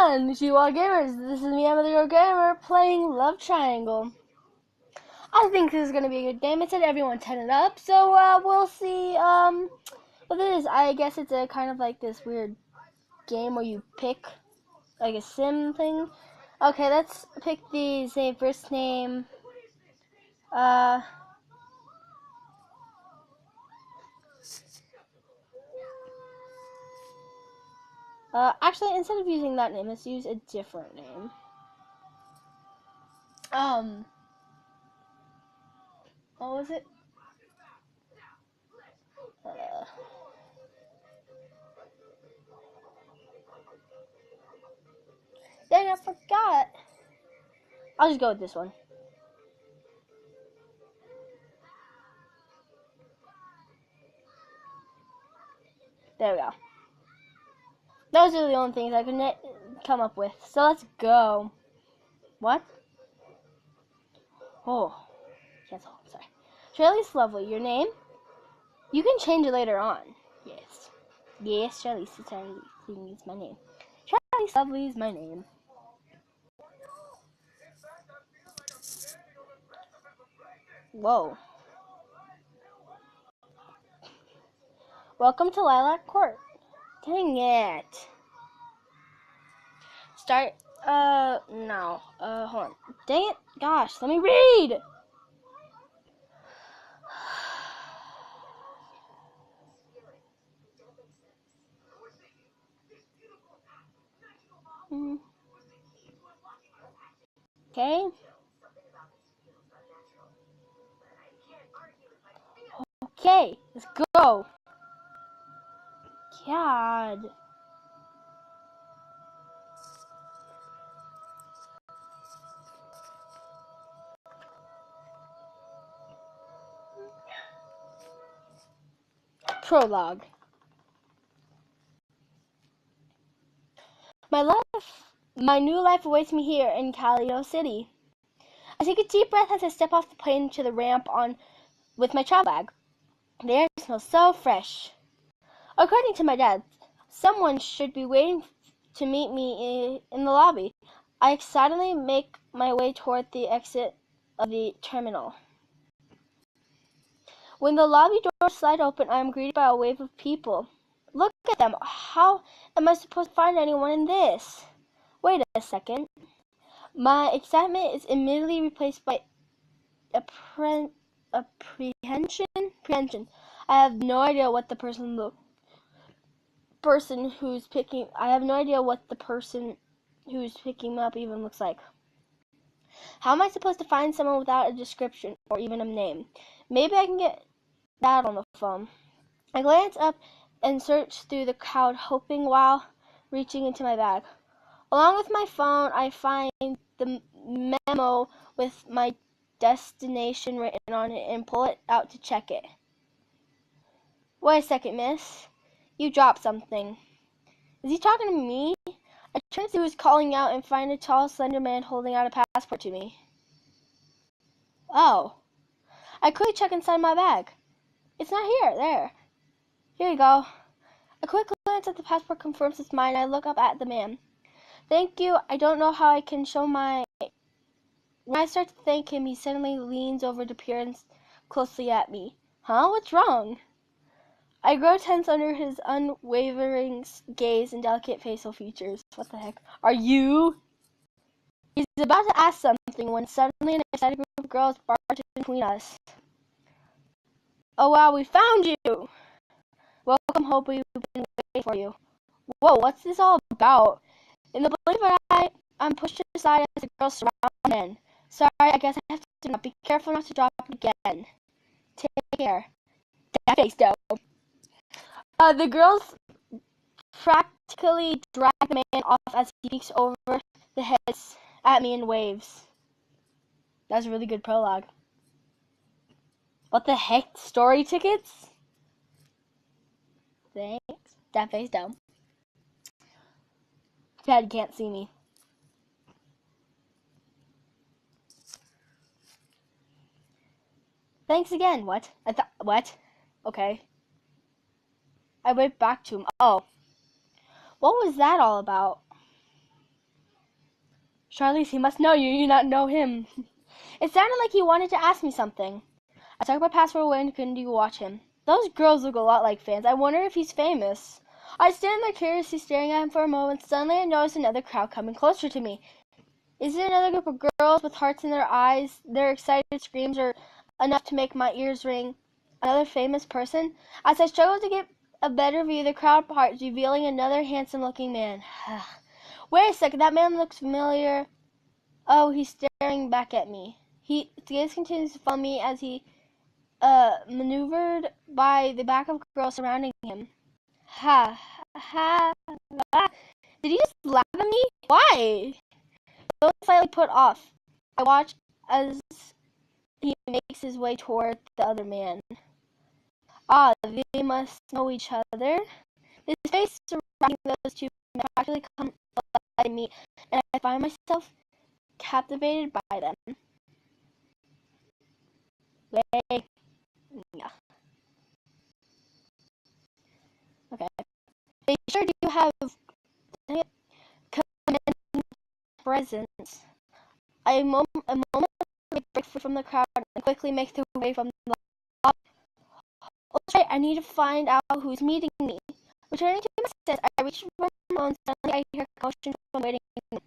on, She-Wa Gamers. This is me, Emma the Girl Gamer, playing Love Triangle. I think this is gonna be a good game. It said everyone 10 it up, so we'll see what it is. I guess it's a kind of like this weird game where you pick like a sim thing. Okay, let's pick the say first name. Actually, instead of using that name, let's use a different name. What was it? Dang, I forgot. I'll just go with this one. There we go. Those are the only things I could come up with. So let's go. What? Oh, cancel. Sorry. Charlize Lovely, your name? You can change it later on. Yes. Yes, Charlize is my name. Charlize Lovely is my name. Whoa. Welcome to Lilac Court. Dang it. Start, no. Hold on. Dang it. Gosh, let me read. Okay. Okay, let's go. God. Prologue. My new life awaits me here in Kaleido City. I take a deep breath as I step off the plane to the ramp with my travel bag. The air smells so fresh. According to my dad, someone should be waiting to meet me in the lobby. I excitedly make my way toward the exit of the terminal. When the lobby doors slide open, I am greeted by a wave of people. Look at them. How am I supposed to find anyone in this? Wait a second. My excitement is immediately replaced by apprehension. I have no idea what the person who's picking me up even looks like. How am I supposed to find someone without a description or even a name? Maybe I can get that on the phone. I glance up and search through the crowd, hoping while reaching into my bag. Along with my phone, I find the memo with my destination written on it and pull it out to check it. Wait a second, miss. You dropped something. Is he talking to me? I turn to see who's calling out and find a tall, slender man holding out a passport to me. Oh. I quickly check inside my bag. It's not here. There. Here you go. A quick glance at the passport confirms it's mine. I look up at the man. Thank you. I don't know how I can show my... When I start to thank him, he suddenly leans over to peer closely at me. Huh? What's wrong? I grow tense under his unwavering gaze and delicate facial features. What the heck? Are you? He's about to ask something when suddenly an excited group of girls barge in between us. Oh wow, we found you! Welcome, Hope, we've been waiting for you. Whoa, what's this all about? In the blink of an eye, I'm pushed aside as the girls surround men. Sorry, I guess I have to not be careful not to drop it again. Take care. That face down. The girls practically drag the man off as he peeks over the heads at me and waves. That was a really good prologue. What the heck? Story tickets? Thanks. That face down. Dad can't see me. Thanks again. What? What? Okay. I went back to him. Oh. What was that all about? Charlize, he must know you. You not know him. It sounded like he wanted to ask me something. I took my passport away and couldn't watch him. Those girls look a lot like fans. I wonder if he's famous. I stand there curiously staring at him for a moment. Suddenly I noticed another crowd coming closer to me. Is it another group of girls with hearts in their eyes? Their excited screams are enough to make my ears ring. Another famous person? As I struggled to get a better view, the crowd parts, revealing another handsome-looking man. Wait a second, that man looks familiar. Oh, he's staring back at me. His gaze continues to follow me as he maneuvered by the back of girls surrounding him. Ha, ha, ha. Did he just laugh at me? Why? I was slightly put off. I watch as he makes his way toward the other man. Ah, they must know each other. The space surrounding those two men practically comes by me, and I find myself captivated by them. Wait. Yeah. Okay. They sure do have commanding presence. A moment break from the crowd and quickly make their way from the lobby. Oh, that's right, I need to find out who's meeting me. Returning to my senses, I reach for my phone. Suddenly I hear commotion from waiting room.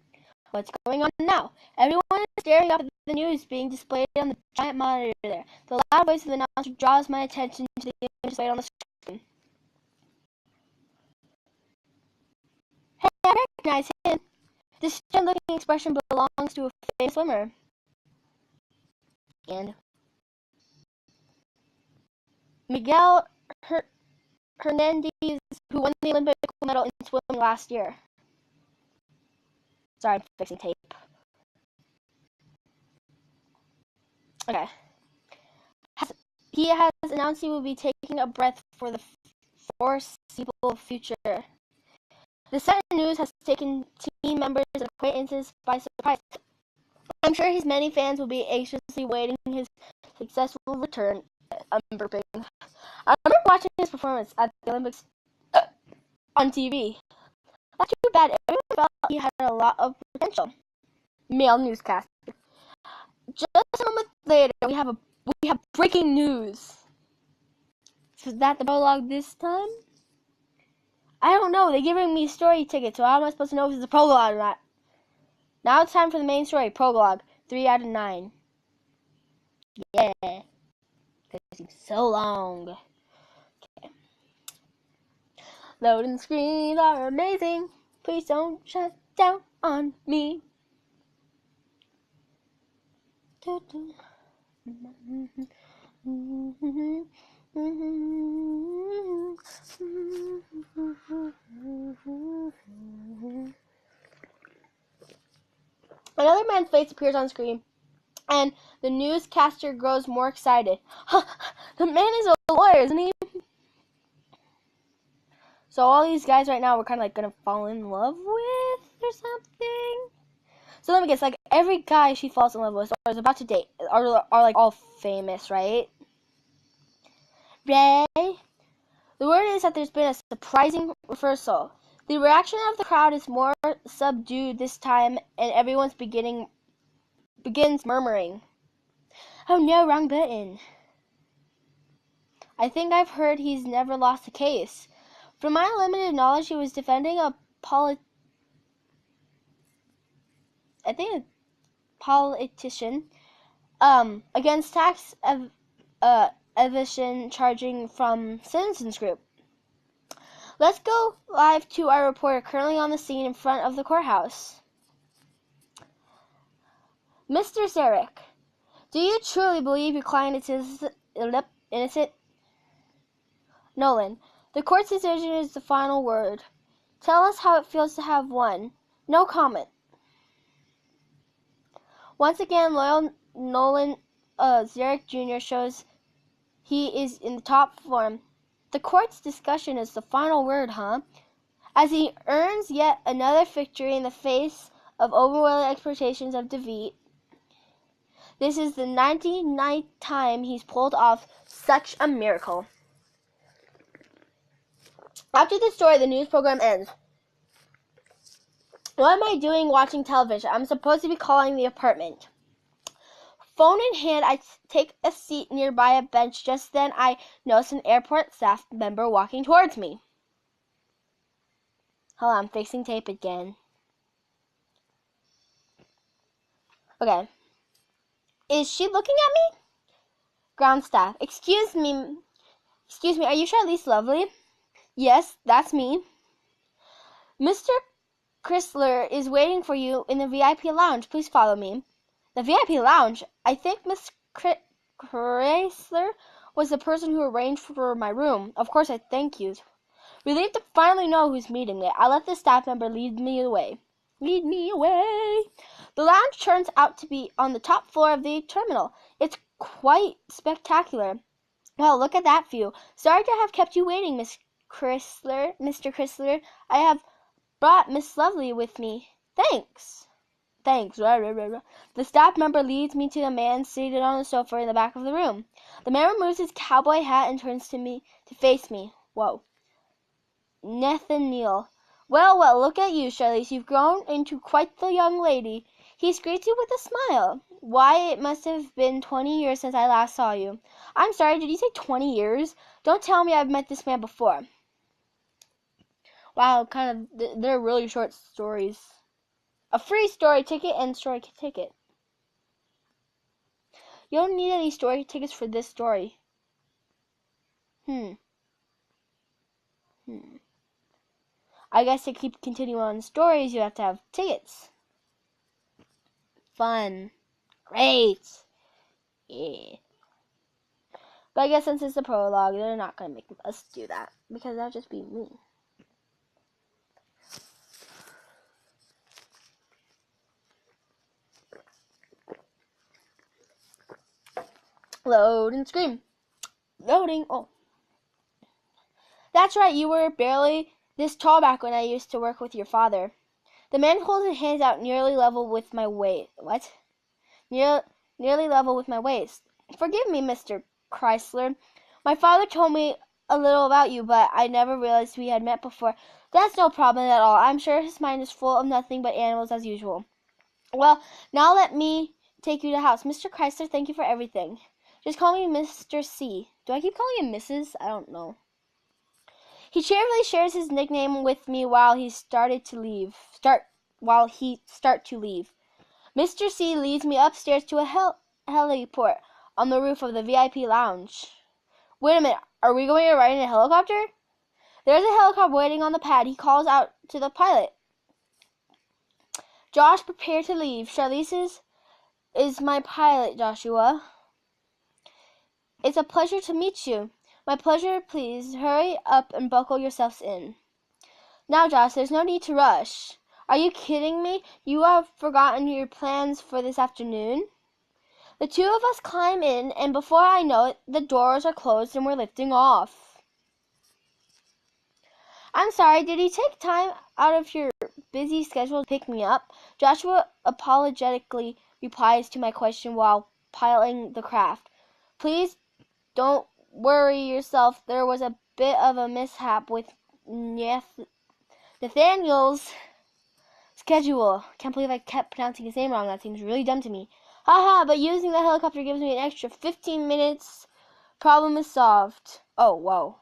What's going on now? Everyone is staring up at the news being displayed on the giant monitor there. The loud voice of the announcer draws my attention to the image displayed on the screen. Hey, I recognize him. This strange-looking expression belongs to a famous swimmer. And Miguel Hernandez, who won the Olympic medal in swimming last year. Sorry, I'm fixing tape. Okay. He has announced he will be taking a breath for the foreseeable future. The sudden news has taken team members and acquaintances by surprise. I'm sure his many fans will be anxiously waiting his successful return. I'm burping. I remember watching his performance at the Olympics on TV. Not too bad. Everyone felt he had a lot of potential. Male newscaster. Just a moment later, we have breaking news. So is that the prologue this time? I don't know. They're giving me story tickets, so how am I supposed to know if it's a prologue or not? Now it's time for the main story. Prologue. 3 out of 9. Yeah. It seems so long. Okay. Loading screens are amazing. Please don't shut down on me. Another man's face appears on screen, and the newscaster grows more excited. The man is a lawyer, isn't he? So all these guys right now we're kind of like gonna fall in love with or something. So let me guess, like every guy she falls in love with or is about to date are like all famous, right? Ray? The word is that there's been a surprising reversal. The reaction of the crowd is more subdued this time, and everyone's begins murmuring. Oh no, wrong button. I think I've heard he's never lost a case. From my limited knowledge, he was defending a politician against tax evasion charging from Citizens Group. Let's go live to our reporter currently on the scene in front of the courthouse. Mr. Zarek, do you truly believe your client is innocent? Nolan, the court's decision is the final word. Tell us how it feels to have won. No comment. Once again, loyal Nolan Zarek Jr. shows he is in the top form. The court's discussion is the final word, huh? As he earns yet another victory in the face of overwhelming expectations of defeat. This is the 99th time he's pulled off such a miracle. After the story, the news program ends. What am I doing watching television? I'm supposed to be calling the apartment. Phone in hand, I take a seat nearby a bench. Just then, I notice an airport staff member walking towards me. Hold on, I'm fixing tape again. Okay. Is she looking at me? Ground staff. Excuse me, are you Charlize Lovely? Yes, that's me. Mr. Chrysler is waiting for you in the VIP lounge. Please follow me. The VIP lounge? I think Miss Chrysler was the person who arranged for my room. Of course, I thank you. Relieved to finally know who's meeting me, I let the staff member lead me away. Lead me away. The lounge turns out to be on the top floor of the terminal. It's quite spectacular. Well, look at that view. Sorry to have kept you waiting, Mr. Chrysler. I have brought Miss Lovely with me. Thanks. The staff member leads me to the man seated on the sofa in the back of the room. The man removes his cowboy hat and turns to face me. Whoa. Nathaniel. Well, look at you, Charlize. You've grown into quite the young lady. He greets you with a smile. Why, it must have been 20 years since I last saw you. I'm sorry, did you say 20 years? Don't tell me I've met this man before. Wow, they're really short stories. A free story ticket and story ticket. You don't need any story tickets for this story. I guess to keep continuing on stories, you have to have tickets. Fun. Great. Yeah. But I guess since it's the prologue, they're not going to make us do that. Because that would just be mean. Load and scream. Loading. Oh. That's right, you were barely this tall back when I used to work with your father. The man holds his hands out nearly level with my waist. What? Nearly level with my waist. Forgive me, Mr. Chrysler. My father told me a little about you, but I never realized we had met before. That's no problem at all. I'm sure his mind is full of nothing but animals as usual. Well, now let me take you to the house. Mr. Chrysler, thank you for everything. Just call me Mr. C. Do I keep calling him Mrs.? I don't know. He cheerfully shares his nickname with me while he start to leave. Mr. C leads me upstairs to a heliport on the roof of the VIP lounge. Wait a minute, are we going to ride in a helicopter? There's a helicopter waiting on the pad. He calls out to the pilot. Josh, prepare to leave. Charlize is my pilot, Joshua. It's a pleasure to meet you. My pleasure, please hurry up and buckle yourselves in. Now, Josh, there's no need to rush. Are you kidding me? You have forgotten your plans for this afternoon? The two of us climb in, and before I know it, the doors are closed and we're lifting off. I'm sorry, did you take time out of your busy schedule to pick me up? Joshua apologetically replies to my question while piloting the craft. Please don't worry yourself. There was a bit of a mishap with Nathaniel's schedule. Can't believe I kept pronouncing his name wrong. That seems really dumb to me. Haha, but using the helicopter gives me an extra 15 minutes. Problem is solved. Oh, whoa.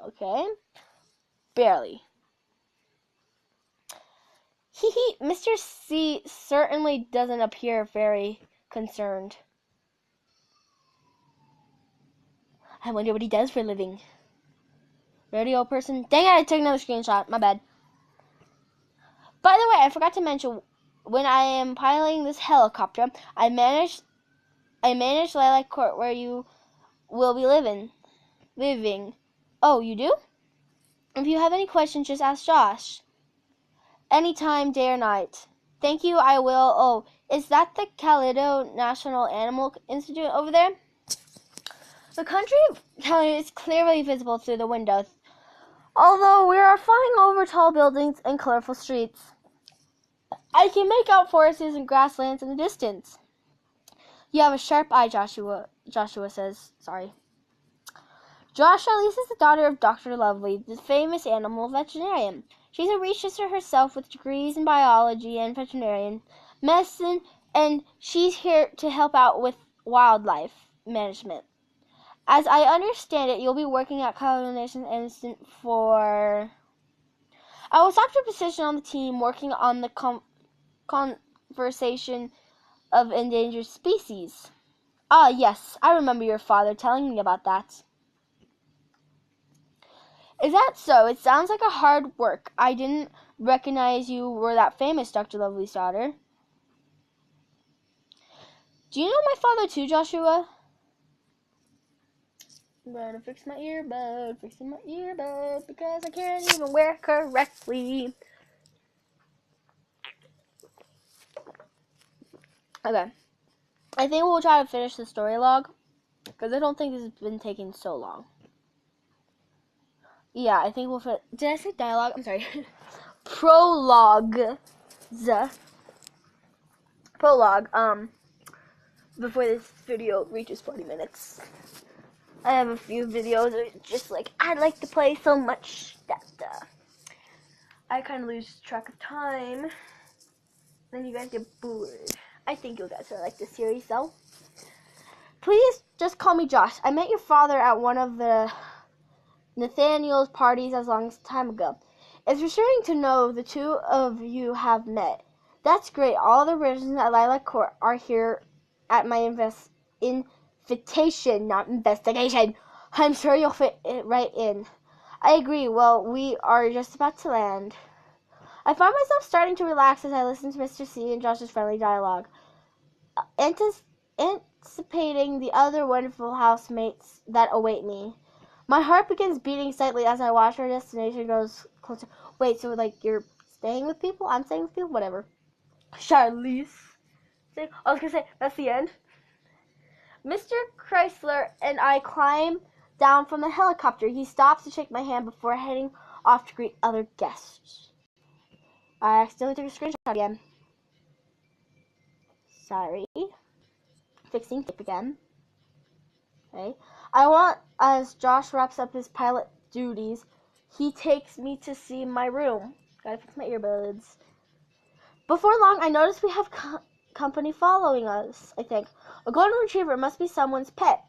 Okay. Barely. Mr. C certainly doesn't appear very concerned. I wonder what he does for a living. Radio person. Dang it, I took another screenshot. My bad. By the way, I forgot to mention, when I am piloting this helicopter, I manage Lilac Court, where you will be living. Oh, you do? If you have any questions, just ask Josh. Anytime, day or night. Thank you, I will. Oh, is that the Calido National Animal Institute over there? The country is clearly visible through the windows, although we are flying over tall buildings and colorful streets. I can make out forests and grasslands in the distance. You have a sharp eye, Joshua says. Sorry. Josh Charlize is the daughter of Dr. Lovely, the famous animal veterinarian. She's a researcher herself with degrees in biology and veterinarian medicine, and she's here to help out with wildlife management. As I understand it, you'll be working at Coronation Instant for... I was after a position on the team working on the conservation of endangered species. Ah, yes, I remember your father telling me about that. Is that so? It sounds like a hard work. I didn't recognize you were that famous, Dr. Lovely's daughter. Do you know my father too, Joshua? I'm gonna fix my earbud, fixing my earbud, because I can't even wear it correctly. Okay. I think we'll try to finish the story log, because I don't think this has been taking so long. Yeah, I think we'll did I say dialogue? I'm sorry. Prologue. Prologue. Before this video reaches 40 minutes. I have a few videos just like I'd like to play so much that I kind of lose track of time. Then you guys get bored. I think you guys will like this series though. Please just call me Josh. I met your father at one of the Nathaniel's parties as long as time ago. It's reassuring to know the two of you have met. That's great. All the residents at Lilac Court are here at my invitation, not investigation. I'm sure you'll fit it right in. I agree. Well, we are just about to land. I find myself starting to relax as I listen to Mr. C and Josh's friendly dialogue, anticipating the other wonderful housemates that await me. My heart begins beating slightly as I watch our destination grows closer. Wait, so like you're staying with people? I'm staying with people? Whatever. Charlize. I was gonna say, that's the end. Mr. Chrysler and I climb down from the helicopter. He stops to shake my hand before heading off to greet other guests. I accidentally took a screenshot again. Sorry. Fixing tape again. Okay. As Josh wraps up his pilot duties, he takes me to see my room. Gotta fix my earbuds. Before long, I notice we have company following us, I think. A golden retriever must be someone's pet.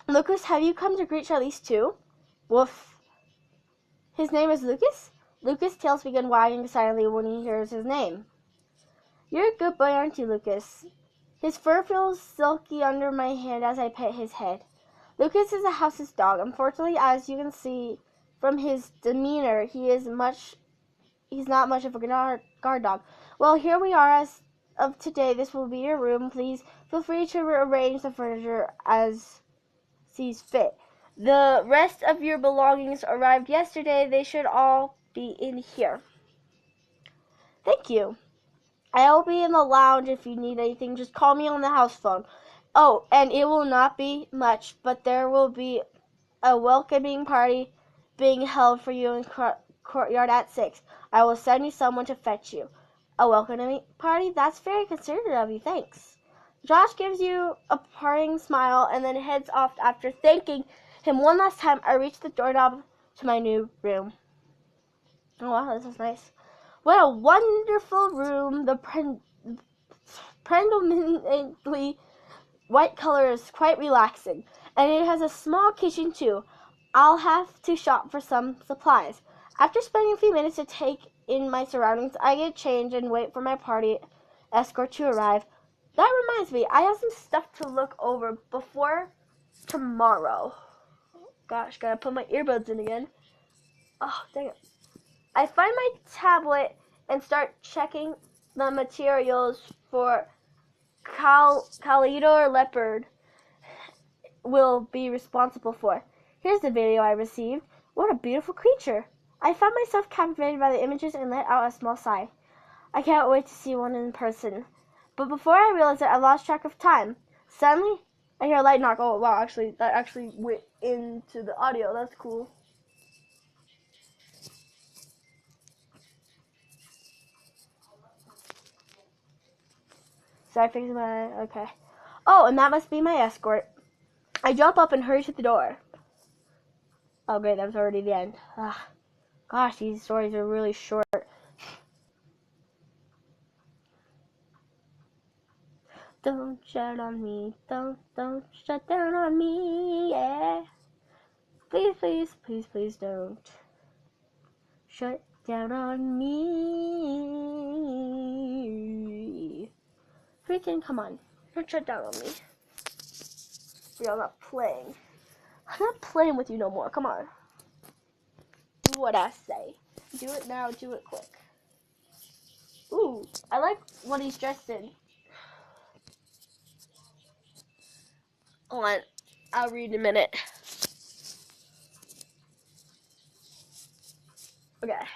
Lucas, have you come to greet Charlize too? Woof. His name is Lucas? Lucas' tails begin wagging silently when he hears his name. You're a good boy, aren't you, Lucas? His fur feels silky under my hand as I pet his head. Lucas is a house's dog. Unfortunately, as you can see from his demeanor, he's not much of a guard dog. Well, here we are. As of today, this will be your room. Please feel free to rearrange the furniture as sees fit. The rest of your belongings arrived yesterday. They should all be in here. Thank you. I'll be in the lounge if you need anything. Just call me on the house phone. Oh, and it will not be much, but there will be a welcoming party being held for you in courtyard at 6. I will send you someone to fetch you. A welcoming party? That's very considerate of you. Thanks. Josh gives you a parting smile and then heads off. After thanking him one last time, I reach the doorknob to my new room. Oh, wow, this is nice. What a wonderful room. The predominantly white color is quite relaxing. And it has a small kitchen too. I'll have to shop for some supplies. After spending a few minutes to take in my surroundings, I get changed and wait for my party escort to arrive. That reminds me, I have some stuff to look over before tomorrow. Gosh, gotta put my earbuds in again. Oh, dang it. I find my tablet and start checking the materials for Calidor leopard will be responsible for. Here's the video I received. What a beautiful creature. I found myself captivated by the images and let out a small sigh. I can't wait to see one in person. But before I realized it, I lost track of time. Suddenly, I hear a light knock. Oh, wow, that actually went into the audio. That's cool. Sorry, okay. Oh, and that must be my escort. I jump up and hurry to the door. Oh, great, that was already the end. Gosh, these stories are really short. Don't shut on me, don't shut down on me, yeah. Please, please, please, please don't shut down on me. Freaking come on, don't shut down on me. I'm not playing. I'm not playing with you no more, come on. Do what I say. Do it now, do it quick. Ooh, I like what he's dressed in. Hold on, I'll read in a minute. Okay.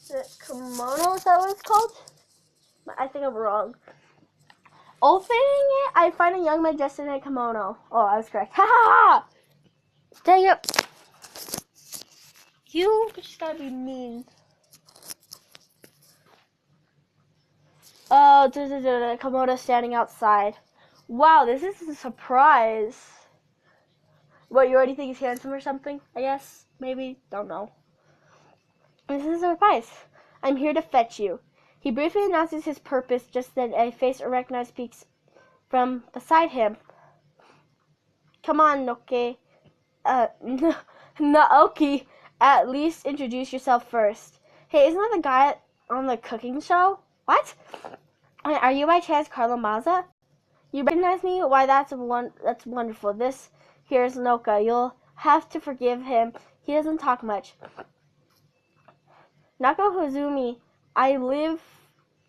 The kimono, is that what it's called? I think I'm wrong. Opening it, I find a young man dressed in a kimono. Oh, I was correct. Ha ha ha! Dang it. You just gotta be mean. Oh, the kimono standing outside. Wow, this is a surprise. What, you already think he's handsome or something? I guess. Maybe. Don't know. This is a surprise. I'm here to fetch you. He briefly announces his purpose, just then a face Arachne speaks from beside him. Come on, Noke. Naoki, at least introduce yourself first. Hey, isn't that the guy on the cooking show? What? Are you by chance Carlo Mazza? You recognize me? Why, that's wonderful. This here is Noka. You'll have to forgive him. He doesn't talk much. Nako Hozumi, I live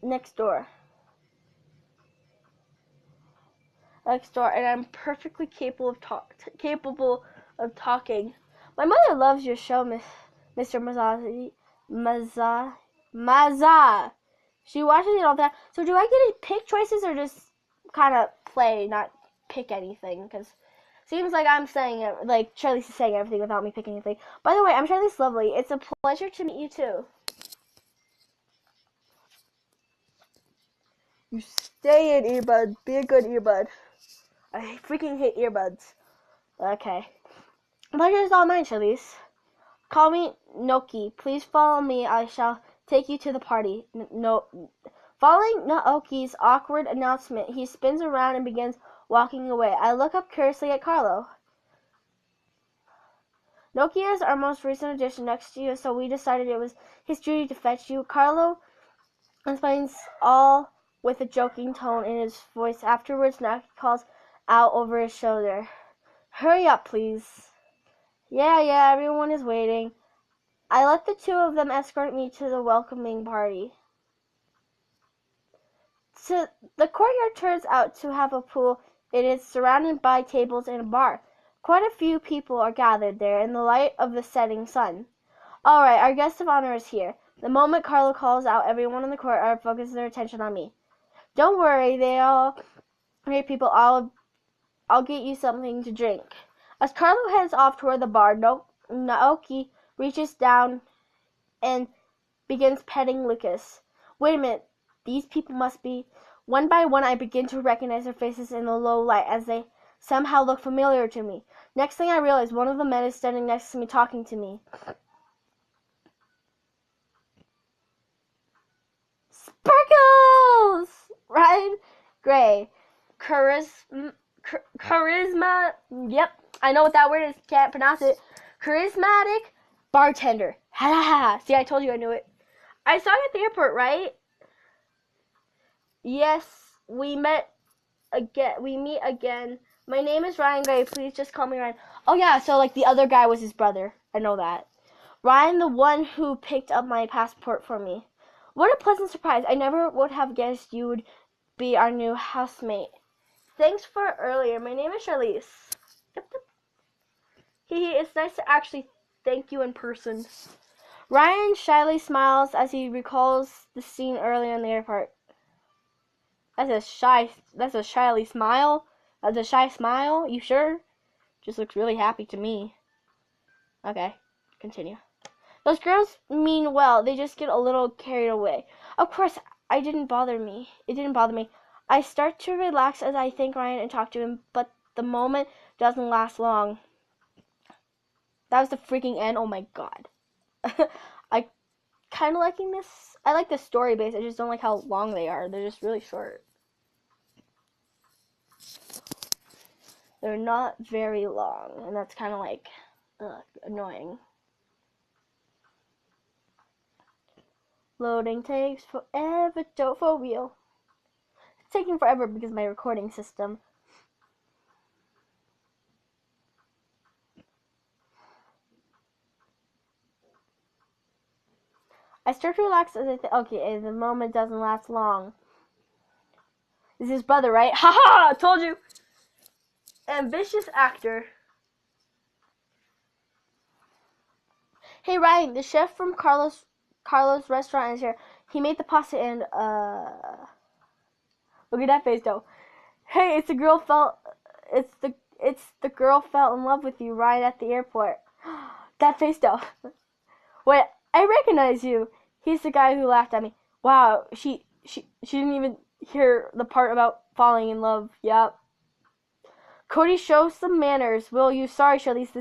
next door. And I'm perfectly capable of talking. My mother loves your show, Mr. Mazza. She watches it all the time. So do I get to pick choices or just kind of play, not pick anything? Because seems like I'm saying it, like Charlize is saying everything without me picking anything. By the way, I'm Charlize Lovely. It's a pleasure to meet you too. You stay in, earbud. Be a good earbud. I freaking hate earbuds. Okay. Pleasure is all mine, Charlize. Call me Noki. Please follow me. I shall take you to the party. Following Naoki's awkward announcement, he spins around and begins walking away. I look up curiously at Carlo. Noki is our most recent addition next to you, so we decided it was his duty to fetch you. Carlo explains all with a joking tone in his voice. Afterwards, Naoki calls out over his shoulder. Hurry up, please. Yeah, everyone is waiting. I let the two of them escort me to the welcoming party. So the courtyard turns out to have a pool. It is surrounded by tables and a bar. Quite a few people are gathered there in the light of the setting sun. All right, our guest of honor is here. The moment Carlo calls out, everyone in the courtyard focuses their attention on me. Don't worry, I'll get you something to drink. As Carlo heads off toward the bar, Naoki reaches down and begins petting Lucas. Wait a minute, these people must be... One by one, I begin to recognize their faces in the low light as they somehow look familiar to me. Next thing I realize, one of the men is standing next to me talking to me. Sparkles! Ryan Gray. Charisma. Yep, I know what that word is. Can't pronounce it. Charismatic bartender. Ha ha ha. See, I told you I knew it. I saw you at the airport, right? Yes, we meet again. My name is Ryan Gray. Please just call me Ryan. Oh yeah, so like the other guy was his brother. I know that. Ryan, the one who picked up my passport for me. What a pleasant surprise. I never would have guessed you would be our new housemate. Thanks for earlier. My name is Charlize. Yep. It's nice to actually thank you in person. Ryan shyly smiles as he recalls the scene earlier in the airport. That's a shyly smile. That's a shy smile. You sure? Just looks really happy to me. Okay, continue. Those girls mean well. They just get a little carried away. Of course, it didn't bother me. I start to relax as I thank Ryan and talk to him, but the moment doesn't last long. That was the freaking end. Oh my god. I kind of liking this. I like the story base. I just don't like how long they are. They're just really short. They're not very long, and that's kind of like annoying. Loading takes forever. Don't for real. It's taking forever because of my recording system. I start to relax as I think, okay, the moment doesn't last long. This is his brother, right? Haha! Told you! Ambitious actor. Hey Ryan, the chef from Carlos restaurant is here. He made the pasta and look at that face though. Hey, it's the girl fell in love with you right at the airport. That face though. Wait, I recognize you. He's the guy who laughed at me. Wow, she didn't even hear the part about falling in love. Yep. Cody, show some manners, will you? Sorry, Charlize.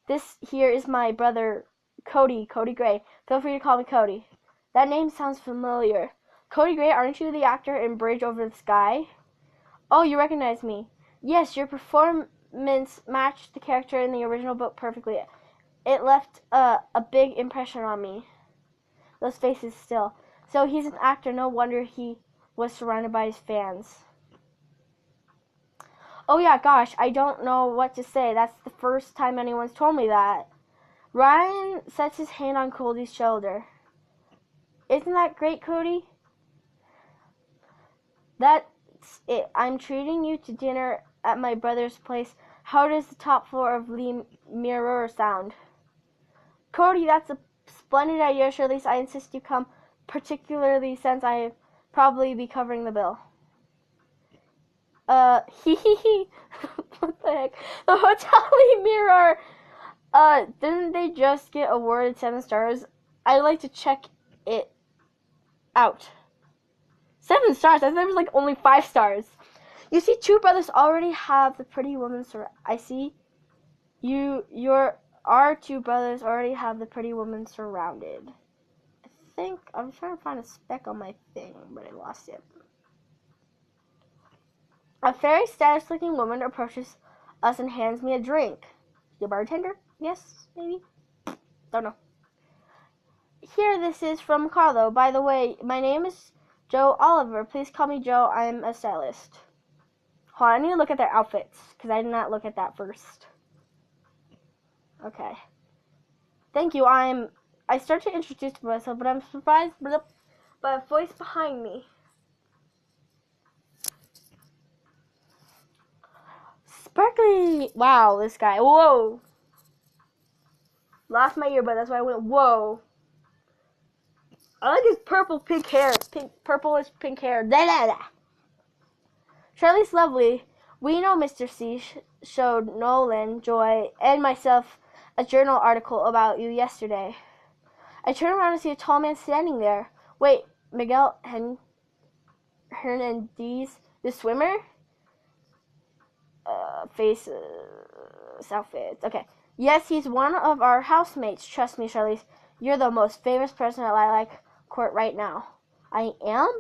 This here is my brother, Cody Gray. Feel free to call me Cody. That name sounds familiar. Cody Gray, aren't you the actor in Bridge Over the Sky? Oh, you recognize me. Yes, your performance matched the character in the original book perfectly. It left a big impression on me. Those faces still. So he's an actor. No wonder he was surrounded by his fans. Oh yeah, gosh, I don't know what to say. That's the first time anyone's told me that. Ryan sets his hand on Cody's shoulder. Isn't that great, Cody? That's it. I'm treating you to dinner at my brother's place. How does the top floor of Lee Mirror sound? Cody, that's a splendid idea, Charlize. I insist you come, particularly since I probably be covering the bill. Hee. What the heck? The Hotel Lee Mirror. Didn't they just get awarded 7 stars? I'd like to check it out. 7 stars? I thought there was like only 5 stars. You see, two brothers already have the Pretty Woman. I see. Our two brothers already have the Pretty Woman surrounded. I think I'm trying to find a speck on my thing, but I lost it. A very stylish-looking woman approaches us and hands me a drink. The bartender? Yes, maybe? Don't know. Here, this is from Carlo. By the way, my name is Joe Oliver. Please call me Joe. I'm a stylist. Hold on, I need to look at their outfits, because I did not look at that first. Okay. Thank you. I start to introduce myself, but I'm surprised by a voice behind me. Sparkly! Wow, this guy. Whoa! Lost my earbud, that's why I went, whoa. I like his purplish pink hair. Da da da. Charlie's lovely. We know Mr. C showed Nolan, Joy, and myself a journal article about you yesterday. I turn around and see a tall man standing there. Wait, Miguel Hernandez, the swimmer? Faces, outfits. Okay. Yes, he's one of our housemates. Trust me, Charlize. You're the most famous person at Lilac Court right now. I am?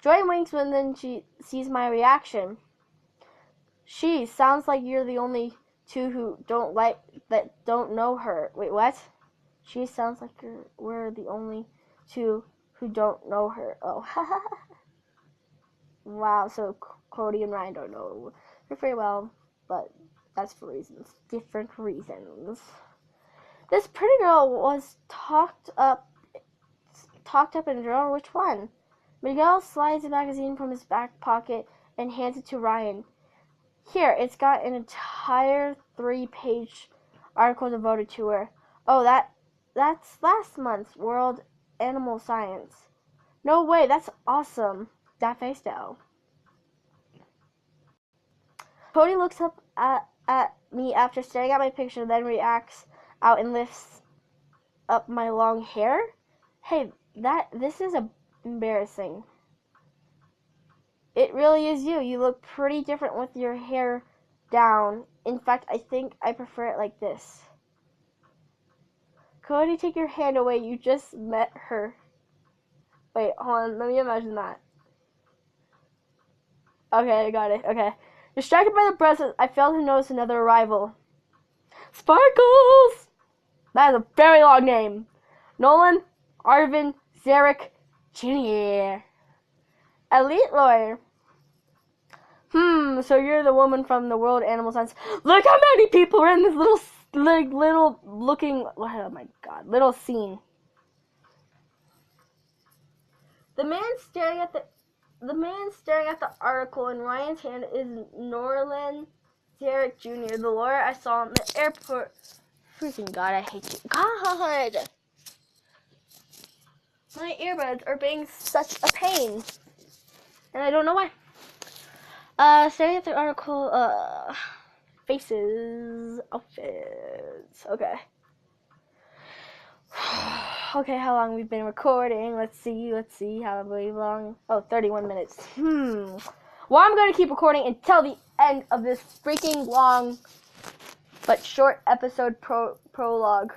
Joy winks when then she sees my reaction. She sounds like you're the only two who don't know her. Wait, what? She sounds like we're the only two who don't know her. Oh, wow. So Cody and Ryan don't know her very well, but that's for different reasons. This pretty girl was talked up in a journal. Which one? Miguel slides a magazine from his back pocket and hands it to Ryan. Here, it's got an entire 3-page article devoted to her. Oh, that's last month's World Animal Science. No way, that's awesome. That face though. Cody looks up at me after staring at my picture, then reacts out and lifts up my long hair. Hey, this is embarrassing. It really is you. You look pretty different with your hair down. In fact, I think I prefer it like this. Cody, take your hand away. You just met her. Wait, hold on. Let me imagine that. Okay, I got it. Okay. Distracted by the present, I failed to notice another arrival. Sparkles! That is a very long name. Nolan Arvin Zarek Jr. Elite lawyer. So you're the woman from the World Animal Science. Look how many people are in this little looking, oh my god, little scene. The man staring at the article in Ryan's hand is Nolan Zarek Jr., the lawyer I saw in the airport. Freaking god, I hate you. God! My earbuds are being such a pain. And I don't know why. Staring at the article, faces, outfits, okay. Okay, how long we've been recording, let's see how long, 31 minutes, Well, I'm going to keep recording until the end of this freaking long, but short episode prologue.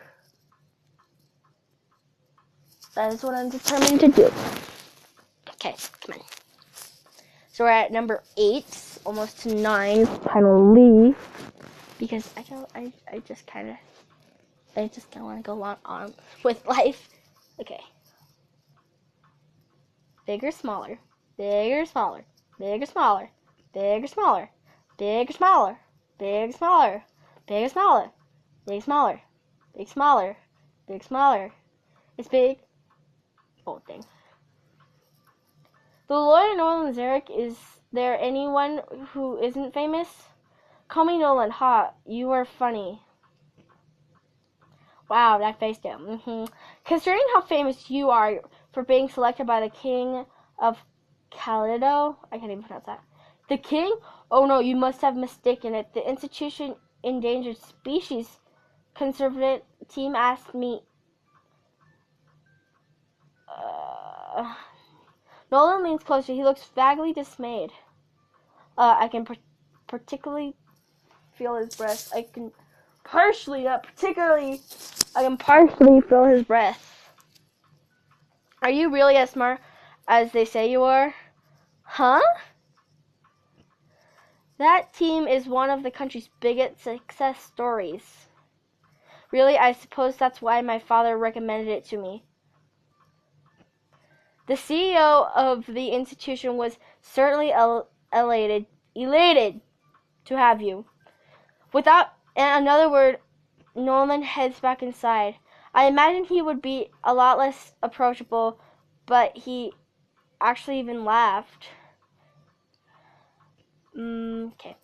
That is what I'm determined to do. Okay, come on. So we're at number 8, almost to 9. Kind of leave because I just kind of want to go on with life. Okay. Bigger, smaller. Bigger, smaller. Bigger, smaller. Bigger, smaller. Bigger, smaller. Bigger, smaller. Bigger, smaller. Big, smaller. Big, smaller. Big, smaller. It's big. Oh, dang. The lawyer Nolan Zarek, is there anyone who isn't famous? Call me Nolan. Ha, you are funny. Wow, that face down. Considering how famous you are for being selected by the king of Calido, I can't even pronounce that. The king? Oh no, you must have mistaken it. The institution Endangered Species Conservative team asked me. Nolan leans closer. He looks vaguely dismayed. I can particularly feel his breath. I can partially feel his breath. Are you really as smart as they say you are? Huh? That team is one of the country's biggest success stories. Really, I suppose that's why my father recommended it to me. The CEO of the institution was certainly elated to have you. Without another word, Nolan heads back inside. I imagine he would be a lot less approachable, but he actually even laughed. Okay.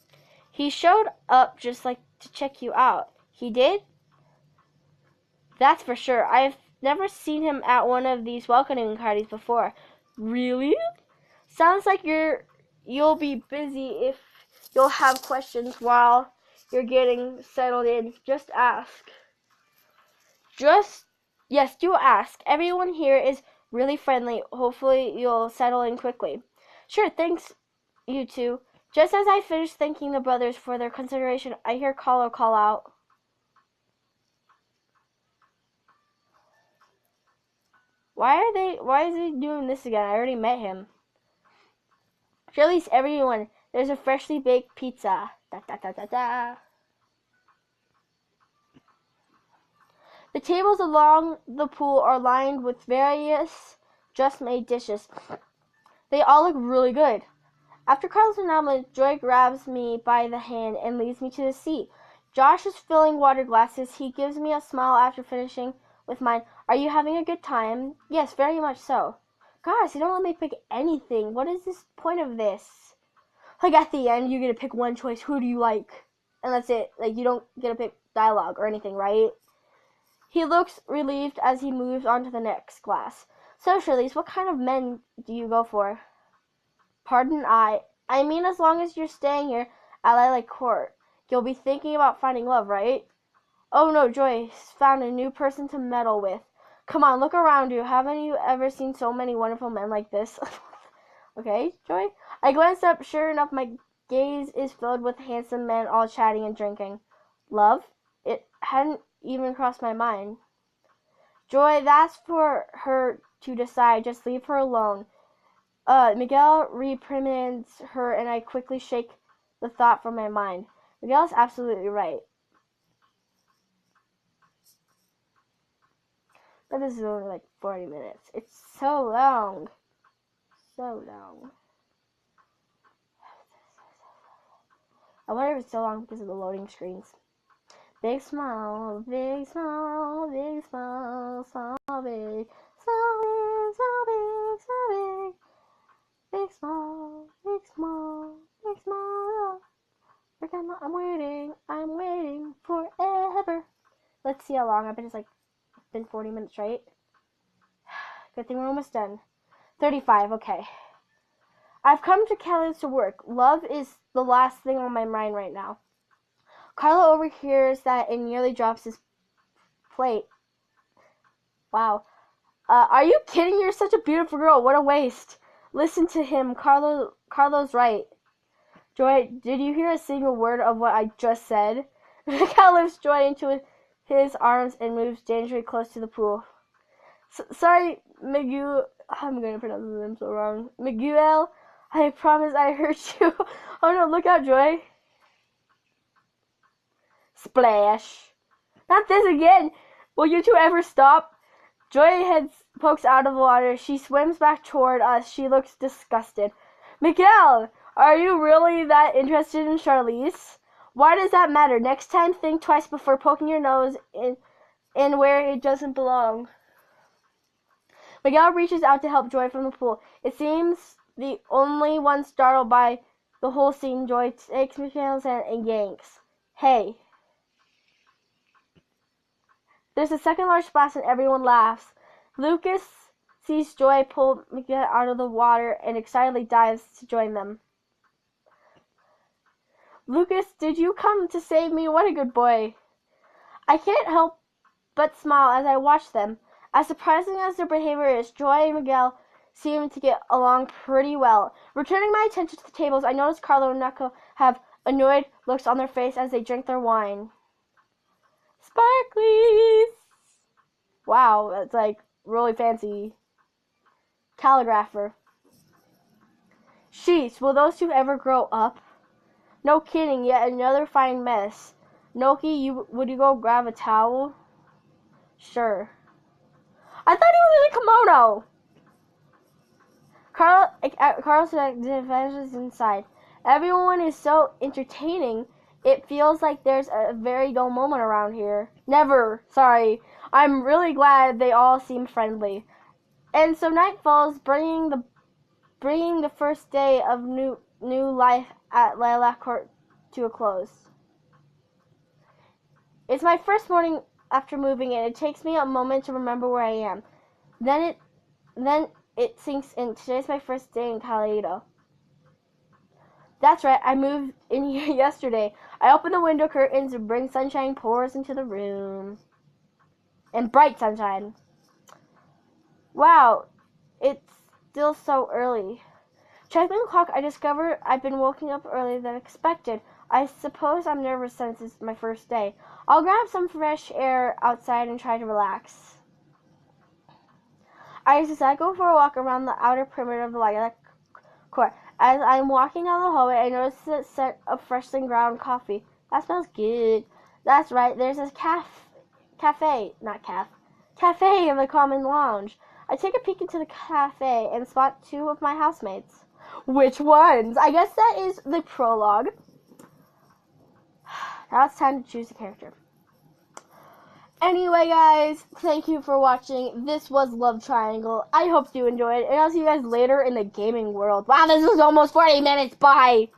He showed up just like to check you out. He did? That's for sure. I've never seen him at one of these welcoming parties before. Really? Sounds like you'll be busy. If you'll have questions while you're getting settled in, just ask. Yes, do ask. Everyone here is really friendly. Hopefully you'll settle in quickly. Sure, thanks, you two. Just as I finish thanking the brothers for their consideration, I hear Carlo call out. Why is he doing this again? I already met him. Release everyone. There's a freshly baked pizza. Da, da, da, da, da. The tables along the pool are lined with various just-made dishes. They all look really good. After Carlos announcement, Joy grabs me by the hand and leads me to the seat. Josh is filling water glasses. He gives me a smile after finishing with mine. Are you having a good time? Yes, very much so. Guys, you don't let me pick anything. What is this point of this? Like at the end, you get to pick one choice. Who do you like? And that's it. Like you don't get to pick dialogue or anything, right? He looks relieved as he moves on to the next glass. So, Shirley, what kind of men do you go for? Pardon, I mean as long as you're staying here at Lilac Court, you'll be thinking about finding love, right? Oh no, Joyce found a new person to meddle with. Come on, look around you. Haven't you ever seen so many wonderful men like this? Okay, Joy? I glance up. Sure enough, my gaze is filled with handsome men all chatting and drinking. Love? It hadn't even crossed my mind. Joy, that's for her to decide. Just leave her alone. Miguel reprimands her, and I quickly shake the thought from my mind. Miguel's absolutely right. But this is only like 40 minutes. It's so long. So long. I wonder if it's so long because of the loading screens. Big smile, big smile, big smile, smile big, smile big, smile big, smile big. Big smile, big smile, big smile. I'm waiting forever. Let's see how long. I bet it's like been 40 minutes, right? Good thing we're almost done. 35, okay. I've come to Calais to work. Love is the last thing on my mind right now. Carlo overhears that and nearly drops his plate. Wow. Are you kidding? You're such a beautiful girl. What a waste. Listen to him. Carlo's right. Joy, did you hear a single word of what I just said? Miguel lifts Joy into his arms and moves dangerously close to the pool. Sorry, Miguel. I'm going to pronounce his name so wrong. Miguel, I promise I heard you. Oh no, look out, Joy. Splash. Not this again. Will you two ever stop? Joy pokes out of the water. She swims back toward us. She looks disgusted. Miguel, are you really that interested in Charlize? Why does that matter? Next time, think twice before poking your nose in where it doesn't belong. Miguel reaches out to help Joy from the pool. It seems the only one startled by the whole scene. Joy takes Miguel's hand and yanks. Hey. There's a second large splash and everyone laughs. Lucas sees Joy pull Miguel out of the water and excitedly dives to join them. Lucas, did you come to save me? What a good boy. I can't help but smile as I watch them. As surprising as their behavior is, Joy and Miguel seem to get along pretty well. Returning my attention to the tables, I notice Carlo and Neko have annoyed looks on their face as they drink their wine. Sparklies! Wow, that's like really fancy. Calligrapher. Sheesh, will those two ever grow up? No kidding, yet another fine mess. Noki, would you go grab a towel? Sure. I thought he was in a kimono! Carlos advances inside. Everyone is so entertaining, it feels like there's a very dull moment around here. Never, sorry. I'm really glad they all seem friendly. And so night falls, bringing the first day of new life at Lilac Court to a close. It's my first morning after moving in. It takes me a moment to remember where I am. Then it sinks in. Today's my first day in Kaleido. That's right, I moved in here yesterday. I open the window curtains and bring sunshine pours into the room. And bright sunshine. Wow, it's still so early. Checking the clock, I discover I've been woken up earlier than expected. I suppose I'm nervous since it's my first day. I'll grab some fresh air outside and try to relax. I decide to go for a walk around the outer perimeter of the Lilac Court. As I'm walking down the hallway, I notice the scent of freshly ground coffee. That smells good. That's right, there's a cafe in the common lounge. I take a peek into the cafe and spot two of my housemates. Which ones? I guess that is the prologue. Now it's time to choose a character. Anyway, guys, thank you for watching. This was Love Triangle. I hope you enjoyed, and I'll see you guys later in the gaming world. Wow, this is almost 40 minutes. Bye!